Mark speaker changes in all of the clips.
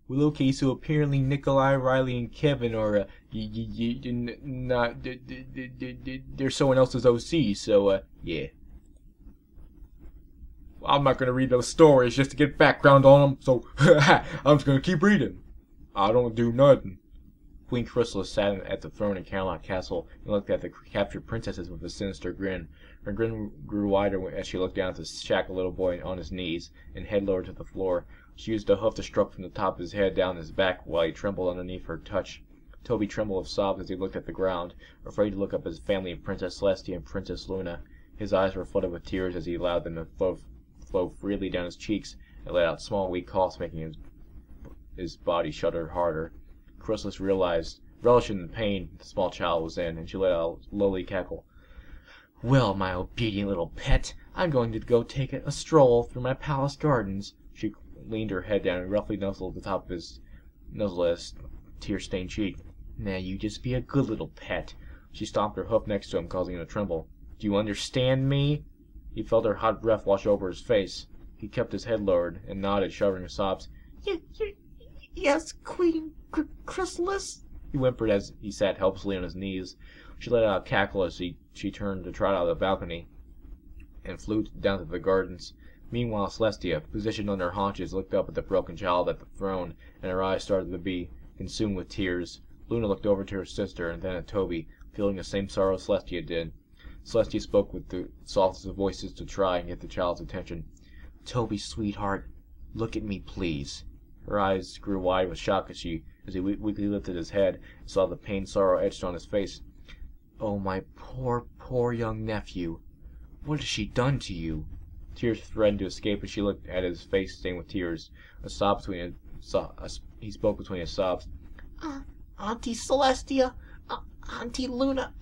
Speaker 1: Well, okay, so apparently Nikolai, Riley, and Kevin are, not, they're someone else's OC, so, yeah. I'm not gonna read those stories just to get background on them, so I'm just gonna keep reading. I don't do nothing. Queen Chrysalis sat at the throne in Camelot Castle and looked at the captured princesses with a sinister grin. Her grin grew wider as she looked down at the shackled little boy on his knees and head lowered to the floor. She used a hoof to stroke from the top of his head down his back while he trembled underneath her touch. Toby trembled with sobs as he looked at the ground, afraid to look up at his family of Princess Celestia and Princess Luna. His eyes were flooded with tears as he allowed them to flow freely down his cheeks and let out small weak coughs, making his body shudder harder. Chrysalis realized, relishing the pain the small child was in, and she let out a lowly cackle. Well, my obedient little pet, I'm going to go take a stroll through my palace gardens. She leaned her head down and roughly nuzzled the top of his tear-stained cheek. Now you just be a good little pet. She stomped her hoof next to him, causing him to tremble. Do you understand me? He felt her hot breath wash over his face. He kept his head lowered and nodded, shuddering with sobs. Yes, Queen Chrysalis, he whimpered as he sat helplessly on his knees. She let out a cackle as she turned to trot out of the balcony and flew down to the gardens. Meanwhile, Celestia, positioned on her haunches, looked up at the broken child at the throne, and her eyes started to be consumed with tears. Luna looked over to her sister and then at Toby, feeling the same sorrow Celestia did. Celestia spoke with the softest of voices to try and get the child's attention. Toby, sweetheart, look at me, please. Her eyes grew wide with shock as he weakly lifted his head and saw the pained sorrow etched on his face. Oh, my poor, poor young nephew. What has she done to you? Tears threatened to escape as she looked at his face stained with tears. He spoke between his sobs. Auntie Celestia, Auntie Luna,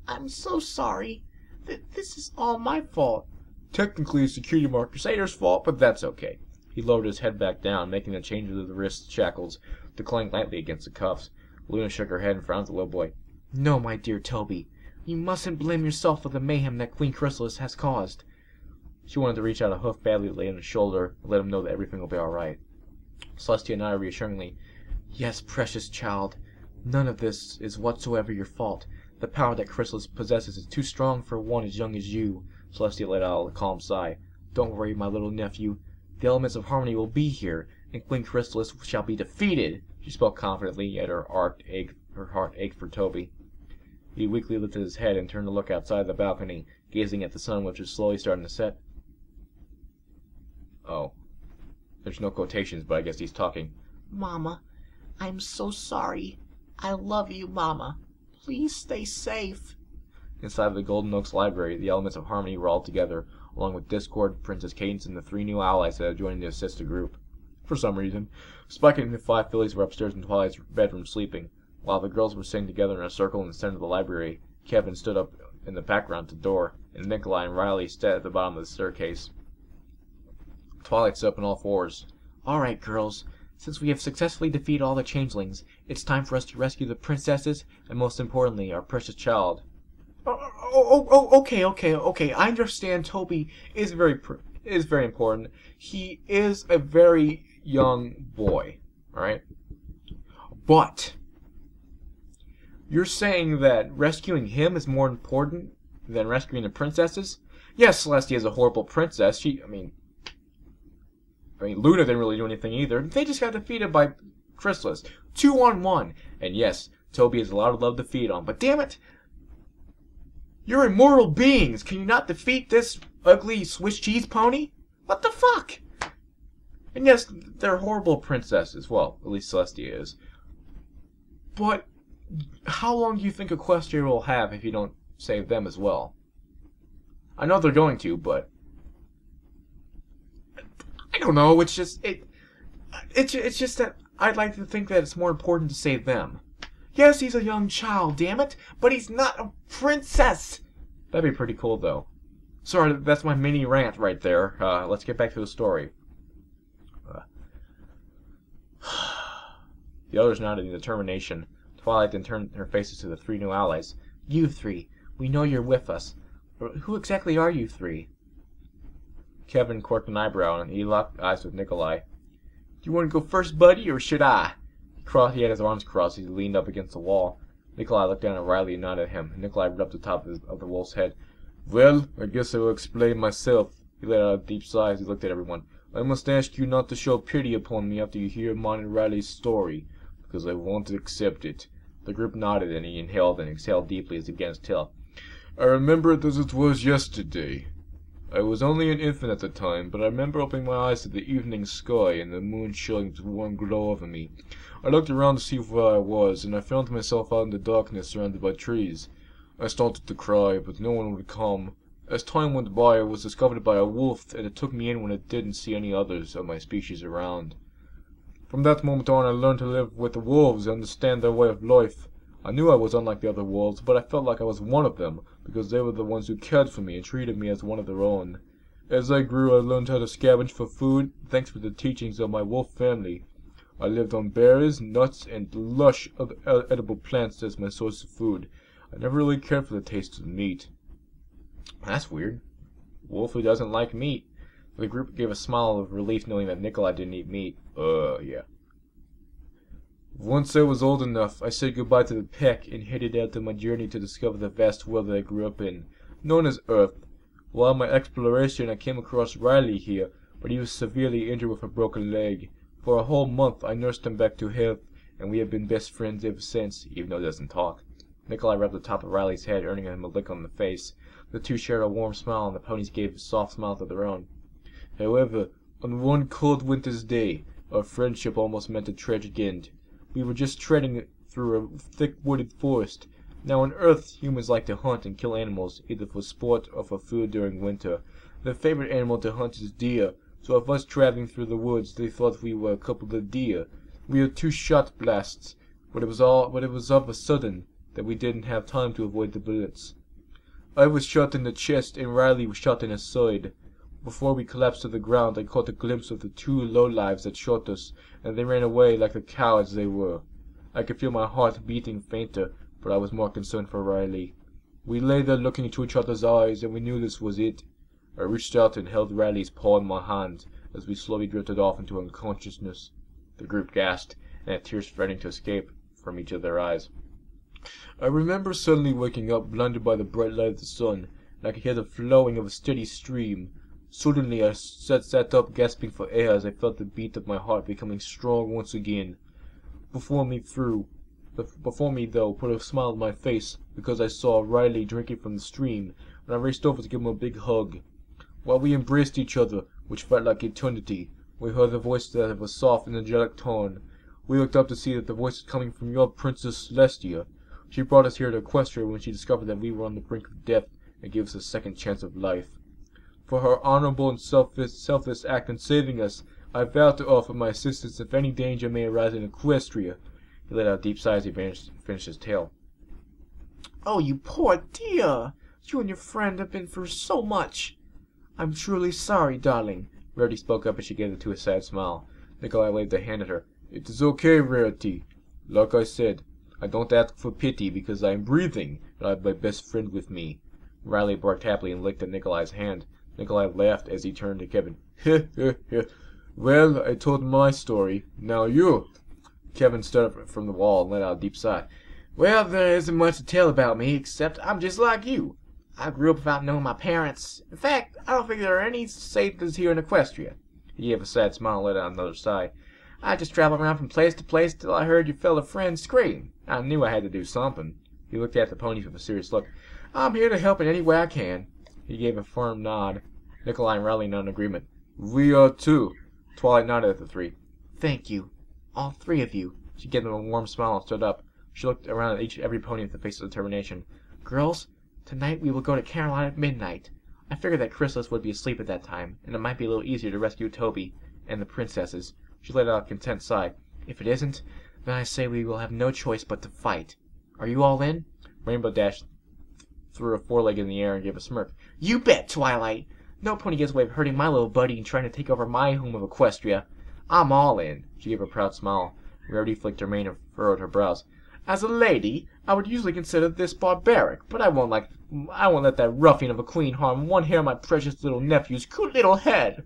Speaker 1: I'm so sorry. This is all my fault. Technically, it's Security Mark Crusader's fault, but that's okay. He lowered his head back down, making the change of the wrist shackles to clang lightly against the cuffs. Luna shook her head and frowned at the little boy. No, my dear Toby. You mustn't blame yourself for the mayhem that Queen Chrysalis has caused. She wanted to reach out a hoof badly to lay on his shoulder and let him know that everything will be all right. Celestia nodded reassuringly. Yes, precious child. None of this is whatsoever your fault. The power that Chrysalis possesses is too strong for one as young as you. Celestia let out a calm sigh. Don't worry, my little nephew. The elements of harmony will be here, and Queen Chrysalis shall be defeated. She spoke confidently, yet her heart ached for Toby. He weakly lifted his head and turned to look outside the balcony, gazing at the sun, which was slowly starting to set. Oh. There's no quotations, but I guess he's talking. Mama, I'm so sorry. I love you, Mama. Please stay safe. Inside the Golden Oaks Library, the elements of harmony were all together, along with Discord, Princess Cadance, and the 3 new allies that had joined to assist the group. For some reason, Spike and the 5 fillies were upstairs in Twilight's bedroom sleeping. While the girls were sitting together in a circle in the center of the library, Kevin stood up in the background at the door, and Nikolai and Riley stood at the bottom of the staircase. Twilight stood up on all fours. All right, girls. Since we have successfully defeated all the changelings, it's time for us to rescue the princesses, and most importantly, our precious child. Okay. I understand Toby is very important. He is a very young boy, alright? But you're saying that rescuing him is more important than rescuing the princesses? Yes, Celestia is a horrible princess. I mean, Luna didn't really do anything either. They just got defeated by Chrysalis. 2-on-1. And yes, Toby has a lot of love to feed on. But damn it! You're immortal beings! Can you not defeat this ugly Swiss cheese pony? What the fuck? And yes, they're horrible princesses. Well, at least Celestia is. But how long do you think Equestria will have if you don't save them as well? I know they're going to, but I don't know. It's just that I'd like to think that it's more important to save them. Yes, he's a young child, damn it, but he's not a princess. That'd be pretty cool, though. Sorry, that's my mini rant right there. Let's get back to the story. The others nodded in determination. Twilight then turned her faces to the 3 new allies. You 3, we know you're with us. But who exactly are you 3? Kevin quirked an eyebrow, and he locked eyes with Nikolai. Do You want to go first, buddy, or should I? He had his arms crossed as he leaned up against the wall. Nikolai looked down at Riley and nodded at him. Nikolai rubbed the top of the wolf's head. Well, I guess I will explain myself. He let out a deep sigh as he looked at everyone. I must ask you not to show pity upon me after you hear mine and Riley's story, because I won't accept it. The group nodded, and he inhaled and exhaled deeply as he began to tell. I remember it as it was yesterday. I was only an infant at the time, but I remember opening my eyes to the evening sky and the moon showing its warm glow over me. I looked around to see where I was, and I found myself out in the darkness surrounded by trees. I started to cry, but no one would come. As time went by, I was discovered by a wolf, and it took me in when it didn't see any others of my species around. From that moment on, I learned to live with the wolves and understand their way of life. I knew I was unlike the other wolves, but I felt like I was one of them, because they were the ones who cared for me and treated me as one of their own. As I grew, I learned how to scavenge for food, thanks to the teachings of my wolf family. I lived on berries, nuts, and lush edible plants as my source of food. I never really cared for the taste of meat. That's weird. Wolf who doesn't like meat. The group gave a smile of relief knowing that Nikolai didn't eat meat. Yeah. Once I was old enough, I said goodbye to the pack and headed out on my journey to discover the vast world that I grew up in, known as Earth. While on my exploration, I came across Riley here, but he was severely injured with a broken leg. For a whole month, I nursed him back to health, and we have been best friends ever since, even though he doesn't talk. Nikolai rubbed the top of Riley's head, earning him a lick on the face. The two shared a warm smile, and the ponies gave a soft smile of their own. However, on one cold winter's day, our friendship almost meant a tragic end. We were just treading through a thick wooded forest. Now on Earth, humans like to hunt and kill animals, either for sport or for food during winter. Their favorite animal to hunt is deer, so of us traveling through the woods, they thought we were a couple of deer. We had 2 shot blasts, but it was of a sudden that we didn't have time to avoid the bullets. I was shot in the chest, and Riley was shot in his side. Before we collapsed to the ground, I caught a glimpse of the 2 lowlives that shot us, and they ran away like the cowards they were. I could feel my heart beating fainter, but I was more concerned for Riley. We lay there looking into each other's eyes, and we knew this was it. I reached out and held Riley's paw in my hand as we slowly drifted off into unconsciousness. The group gasped, and had tears threatening to escape from each of their eyes. I remember suddenly waking up, blinded by the bright light of the sun, and I could hear the flowing of a steady stream. Suddenly I sat up, gasping for air as I felt the beat of my heart becoming strong once again. Before me, though, put a smile on my face, because I saw Riley drinking from the stream, and I raced over to give him a big hug. While we embraced each other, which felt like eternity, we heard the voice that of a soft and angelic tone. We looked up to see that the voice was coming from your Princess Celestia. She brought us here to Equestria when she discovered that we were on the brink of death and gave us a second chance of life. For her honorable and selfless act in saving us, I vow to offer my assistance if any danger may arise in Equestria. He let out a deep sigh as he finished his tale.
Speaker 2: Oh, you poor dear! You and your friend have been through so much. I'm truly sorry, darling.
Speaker 1: Rarity spoke up as she gave the 2 a sad smile. Nikolai waved a hand at her. It is okay, Rarity. Like I said, I don't ask for pity because I am breathing, and I have my best friend with me. Riley barked happily and licked at Nikolai's hand. Nikolai laughed as he turned to Kevin. Well, I told my story. Now you. Kevin stood up from the wall and let out a deep sigh.
Speaker 2: Well, there isn't much to tell about me, except I'm just like you. I grew up without knowing my parents. In fact, I don't think there are any satyrs here in Equestria.
Speaker 1: He gave a sad smile and let out another sigh.
Speaker 2: I just traveled around from place to place till I heard your fellow friends scream.
Speaker 1: I knew I had to do something. He looked at the ponies with a serious look.
Speaker 2: I'm here to help in any way I can.
Speaker 1: He gave a firm nod. Nikolai and Riley nodded in agreement. We are too. Twilight nodded at the 3.
Speaker 2: Thank you. All 3 of you.
Speaker 1: She gave them a warm smile and stood up. She looked around at every pony with a face of determination.
Speaker 2: Girls, tonight we will go to Caroline at midnight. I figured that Chrysalis would be asleep at that time, and it might be a little easier to rescue Toby and the princesses. She let out a content sigh. If it isn't, then I say we will have no choice but to fight. Are you all in?
Speaker 1: Rainbow Dash threw a foreleg in the air and gave a smirk.
Speaker 2: You bet, Twilight. No pony gets away with hurting my little buddy and trying to take over my home of Equestria. I'm all in.
Speaker 1: She gave a proud smile. Rarity flicked her mane and furrowed her brows.
Speaker 2: As a lady, I would usually consider this barbaric, but I won't let that ruffian of a queen harm one hair of my precious little nephew's cute little head.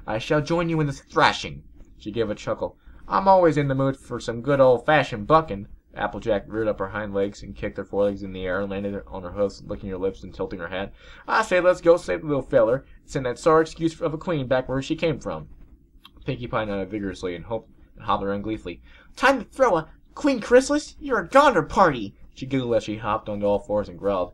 Speaker 2: I shall join you in this thrashing.
Speaker 1: She gave a chuckle. I'm always in the mood for some good old-fashioned bucking. Applejack reared up her hind legs and kicked her forelegs in the air and landed on her hoofs, licking her lips and tilting her head. I say let's go save the little feller, send that sorry excuse of a queen back where she came from. Pinkie Pie nodded vigorously and hopped around gleefully. Time to throw a Queen Chrysalis? You're a goner party! She giggled as she hopped onto all fours and growled.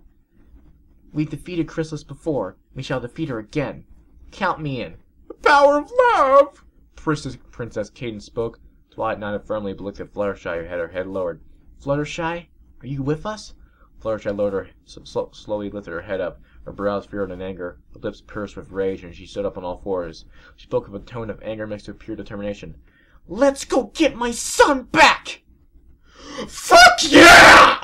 Speaker 1: We've defeated Chrysalis before. We shall defeat her again. Count me in. The power of love! Princess Cadance spoke. Twilight nodded firmly but looked at Fluttershy, who had her head lowered. Fluttershy, are you with us? Fluttershy slowly lifted her head up, her brows furrowed in anger, her lips pursed with rage, and she stood up on all fours. She spoke with a tone of anger mixed with pure determination. Let's go get my son back! Fuck yeah!